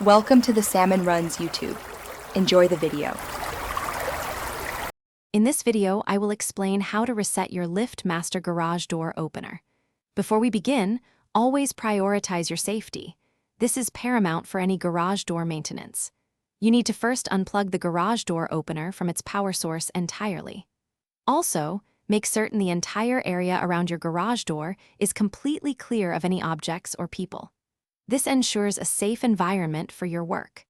Welcome to the Salmon Runs YouTube. Enjoy the video. In this video, I will explain how to reset your LiftMaster garage door opener. Before we begin, always prioritize your safety. This is paramount for any garage door maintenance. You need to first unplug the garage door opener from its power source entirely. Also, make certain the entire area around your garage door is completely clear of any objects or people. This ensures a safe environment for your work.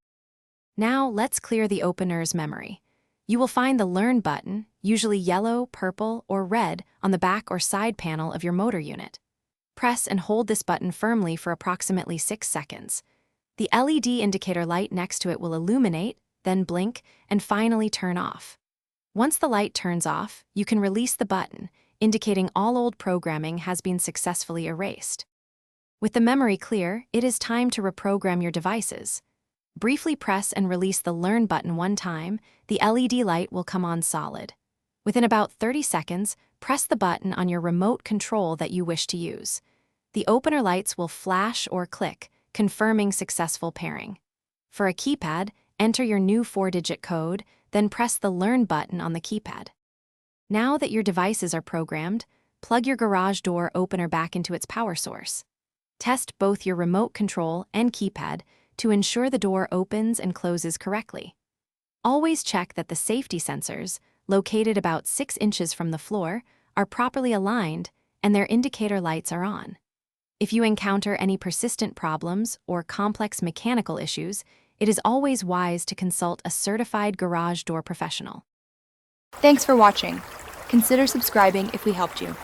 Now, let's clear the opener's memory. You will find the Learn button, usually yellow, purple, or red, on the back or side panel of your motor unit. Press and hold this button firmly for approximately 6 seconds. The LED indicator light next to it will illuminate, then blink, and finally turn off. Once the light turns off, you can release the button, indicating all old programming has been successfully erased. With the memory clear, it is time to reprogram your devices. Briefly press and release the Learn button one time, the LED light will come on solid. Within about 30 seconds, press the button on your remote control that you wish to use. The opener lights will flash or click, confirming successful pairing. For a keypad, enter your new 4-digit code, then press the Learn button on the keypad. Now that your devices are programmed, plug your garage door opener back into its power source. Test both your remote control and keypad to ensure the door opens and closes correctly. Always check that the safety sensors, located about 6 inches from the floor, are properly aligned and their indicator lights are on. If you encounter any persistent problems or complex mechanical issues, it is always wise to consult a certified garage door professional. Thanks for watching. Consider subscribing if we helped you.